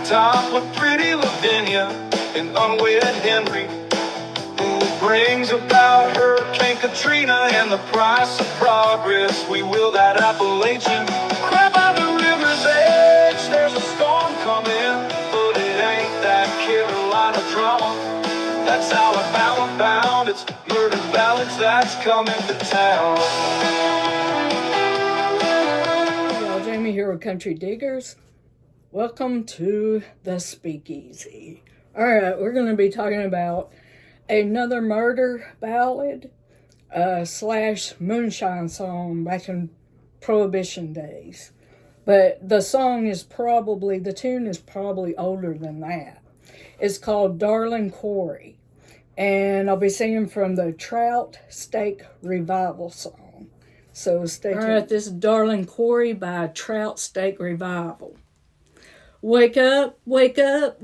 top with pretty Lavinia and unwed Henry, who brings about Hurricane Katrina and the price of progress. We will that Appalachian crab by the river's edge. There's a storm coming, but it ain't that Carolina drama. That's Alabama bound. It's murder ballads that's coming to town. Y'all, Jamie here with Country Diggers. Welcome to the Speakeasy. Alright, we're going to be talking about another murder ballad slash moonshine song back in Prohibition days. But the tune is probably older than that. It's called Darling Quarry. And I'll be singing from the Trout Steak Revival song. So stay tuned. Alright, this is Darling Quarry by Trout Steak Revival. Wake up,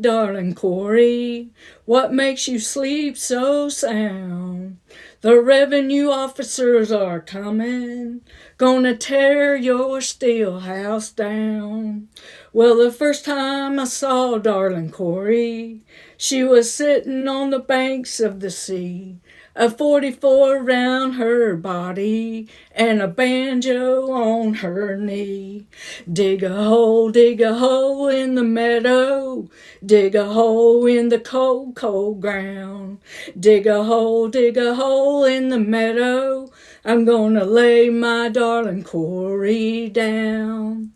darling Corey. What makes you sleep so sound? The revenue officers are coming, gonna tear your steel house down. Well, the first time I saw darling Corey, she was sitting on the banks of the sea, a 44 around her body and a banjo on her knee. Dig a hole in the meadow, dig a hole in the cold, cold ground. Dig a hole in the meadow, I'm gonna lay my darling Corey down.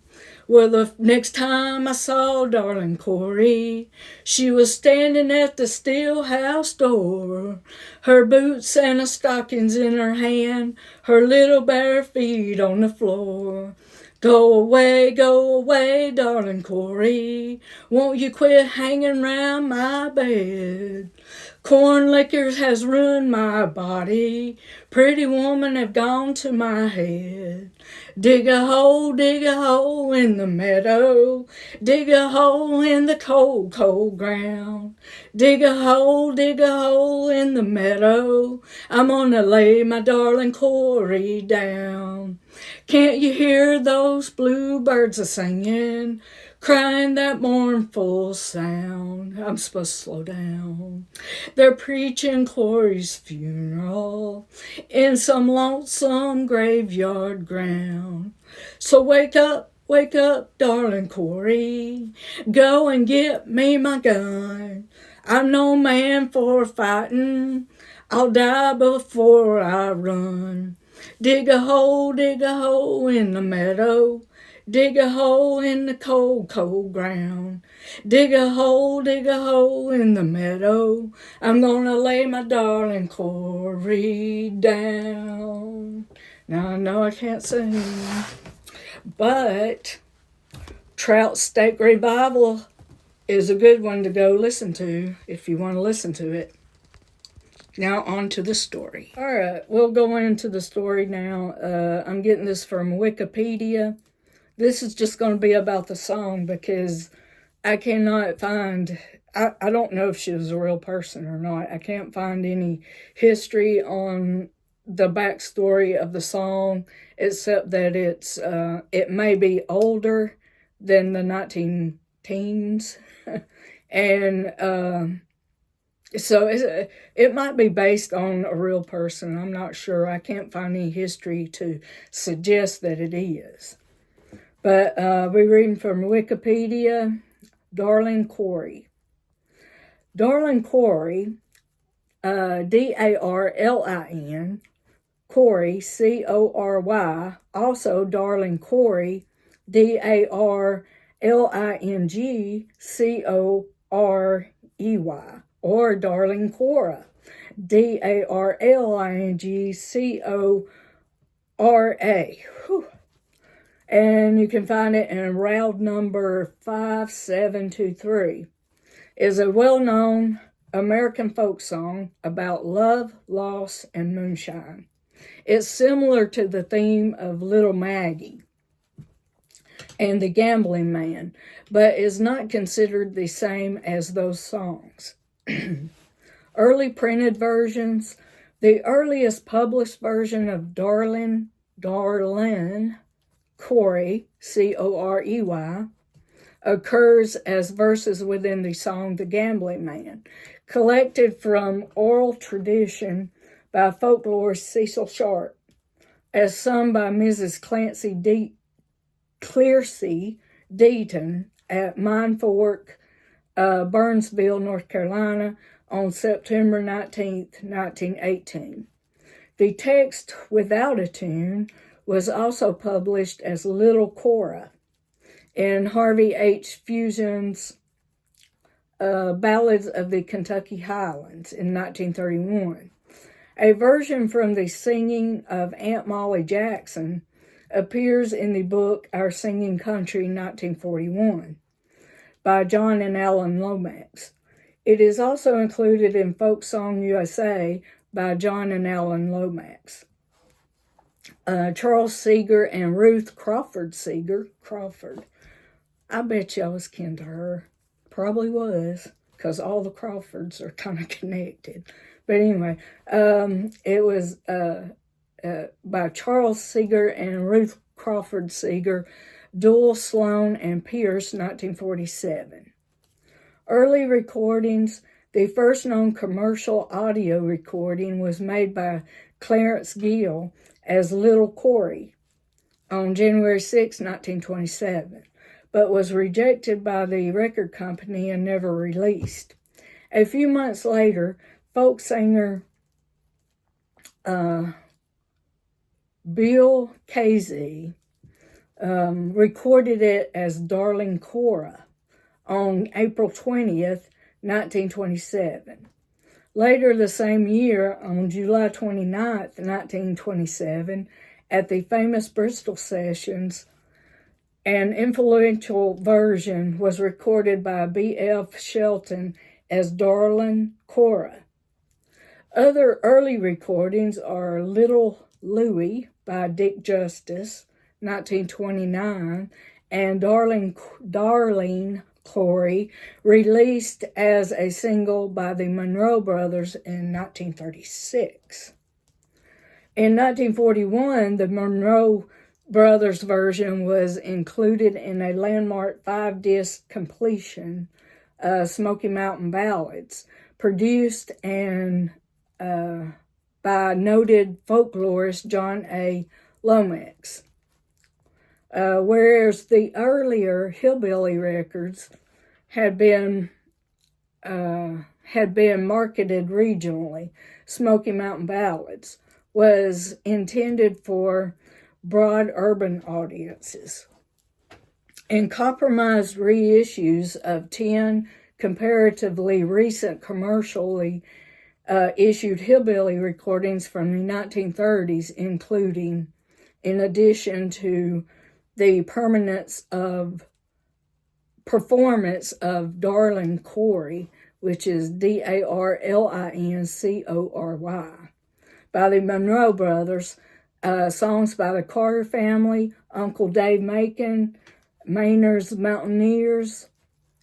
Well, the next time I saw darling Corey, she was standing at the steel house door, her boots and her stockings in her hand, her little bare feet on the floor. Go away, darling Corey, won't you quit hanging round my bed? Corn liquors has ruined my body, pretty woman have gone to my head. Dig a hole in the meadow, dig a hole in the cold, cold ground. Dig a hole in the meadow, I'm gonna lay my darling Corey down. Can't you hear those bluebirds a-singing, crying that mournful sound? I'm supposed to slow down. They're preaching Corey's funeral in some lonesome graveyard ground. So wake up, darling Corey, go and get me my gun. I'm no man for fighting, I'll die before I run. Dig a hole in the meadow, dig a hole in the cold, cold ground. Dig a hole in the meadow, I'm gonna lay my darling Corey down. Now I know I can't sing, but Trout Steak Revival is a good one to go listen to if you want to listen to it. Now on to the story. Alright, we'll go into the story now. I'm getting this from Wikipedia. This is just going to be about the song because I cannot find, I don't know if she was a real person or not. I can't find any history on the backstory of the song, except that it may be older than the 19-teens. And so it might be based on a real person. I'm not sure. I can't find any history to suggest that it is. But we're reading from Wikipedia, Darling Quarry. Darling Quarry, D-A-R-L-I-N, Corey, C-O-R-Y, also Darling Corey, D-A-R-L-I-N-G, C-O-R-E-Y, or Darling Cora, D-A-R-L-I-N-G-C-O-R-A. And you can find it in Roud number 5723. Is a well-known American folk song about love, loss, and moonshine. It's similar to the theme of Little Maggie and the Gambling Man, but is not considered the same as those songs. Early printed versions. The earliest published version of Darling Corey, C-O-R-E-Y, occurs as verses within the song The Gambling Man, collected from oral tradition by folklorist Cecil Sharp, as sung by Mrs. Clearsea Deaton at Mine Fork, Burnsville, North Carolina, on September 19th, 1918. The text without a tune was also published as Little Cora in Harvey H. Fusion's Ballads of the Kentucky Highlands in 1931. A version from the singing of Aunt Molly Jackson appears in the book Our Singing Country, 1941, by John and Alan Lomax. It is also included in Folk Song USA by John and Alan Lomax. Charles Seeger and Ruth Crawford Seeger. Crawford. I bet you I was kin to her. Probably was, because all the Crawfords are kind of connected. But anyway, it was by Charles Seeger and Ruth Crawford Seeger, Duell, Sloan, and Pierce, 1947. Early recordings. The first known commercial audio recording was made by Clarence Gill as Little Corey on January 6, 1927, but was rejected by the record company and never released. A few months later, folk singer Bill Casey recorded it as Darling Cora on April 20th, 1927. Later the same year, on July 29th, 1927, at the famous Bristol Sessions, an influential version was recorded by B.F. Shelton as Darling Cora. Other early recordings are Little Louie by Dick Justice, 1929, and Darling Corey, released as a single by the Monroe Brothers in 1936. In 1941, the Monroe Brothers version was included in a landmark 5-disc completion, Smoky Mountain Ballads, produced by noted folklorist John A. Lomax. Whereas the earlier hillbilly records had been marketed regionally, Smoky Mountain Ballads was intended for broad urban audiences. In compromised reissues of 10 comparatively recent commercially issued hillbilly recordings from the 1930s, including, in addition to the performance of Darling Corey, which is Darlincory, by the Monroe Brothers, songs by the Carter Family, Uncle Dave Macon, Maynard's Mountaineers,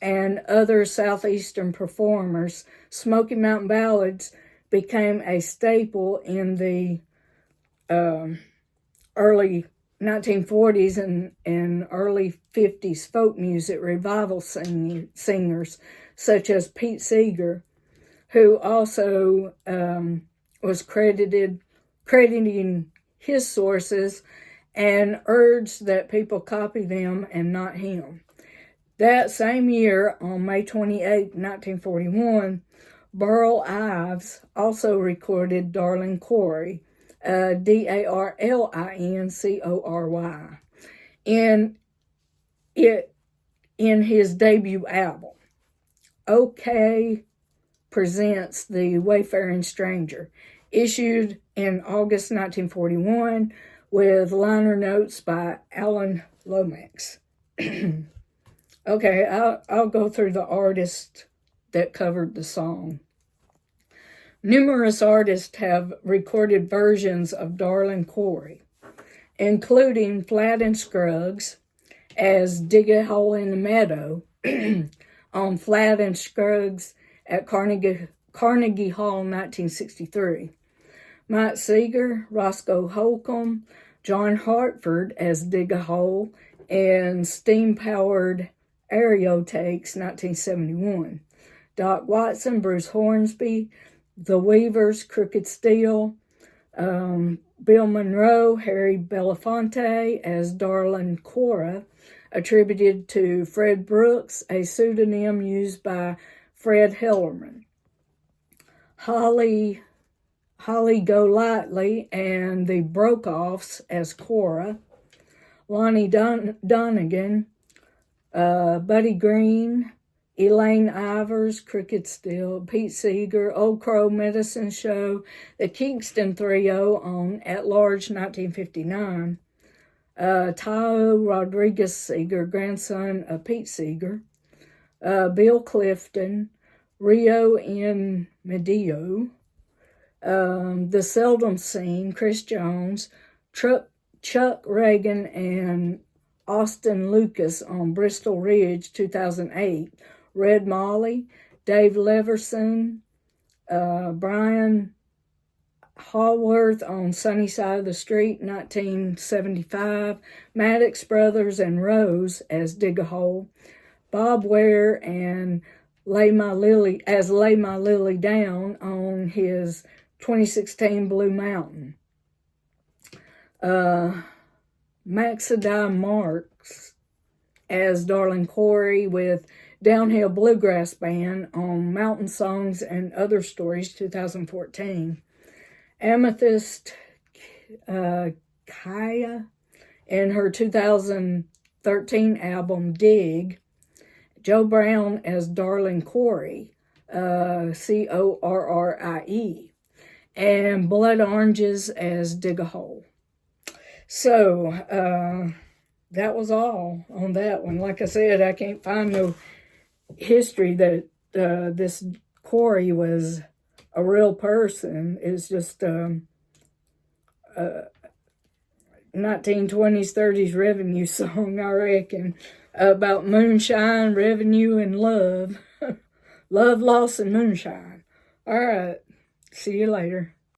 and other Southeastern performers, Smoky Mountain Ballads became a staple in the early 1940s and early 50s folk music revival singers, such as Pete Seeger, who also was crediting his sources and urged that people copy them and not him. That same year, on May 28, 1941, Burl Ives also recorded Darling Corey, Darlincory, in his debut album. OK Presents The Wayfaring Stranger, issued in August 1941, with liner notes by Alan Lomax. Okay, I'll go through the artists that covered the song. Numerous artists have recorded versions of Darling Corey, including Flatt and Scruggs as Dig a Hole in the Meadow on Flatt and Scruggs at Carnegie Hall, 1963. Mike Seeger, Roscoe Holcomb, John Hartford as Dig a Hole, and steam-powered Aerotakes, 1971. Doc Watson, Bruce Hornsby, The Weavers, Crooked Steel, Bill Monroe, Harry Belafonte as Darlin Cora, attributed to Fred Brooks, a pseudonym used by Fred Hellerman. Holly Golightly and the Brokoffs as Cora. Lonnie Donegan, Buddy Green, Elaine Ivers, Crooked Steel, Pete Seeger, Old Crow Medicine Show, The Kingston Trio on At Large, 1959, Tayo Rodriguez Seeger, grandson of Pete Seeger, Bill Clifton, Rio in Medio, The Seldom Scene, Chris Jones, Chuck Reagan, and Austin Lucas on Bristol Ridge, 2008, Red Molly, Dave Leverson, Brian Haworth on Sunny Side of the Street, 1975, Maddox Brothers and Rose as Dig a Hole, Bob Ware and Lay My Lily Down on his 2016 Blue Mountain. Maxida Marks as Darlin Corey with Downhill Bluegrass Band on Mountain Songs and Other Stories, 2014. Amethyst Kaya in her 2013 album Dig. Joe Brown as Darlin Corey, Corrie, and Blood Oranges as Dig a Hole. So, that was all on that one. Like I said, I can't find no history that this Corey was a real person. It's just 1920s, 30s revenue song, I reckon, about moonshine, revenue, and love. Love, loss, and moonshine. All right. See you later.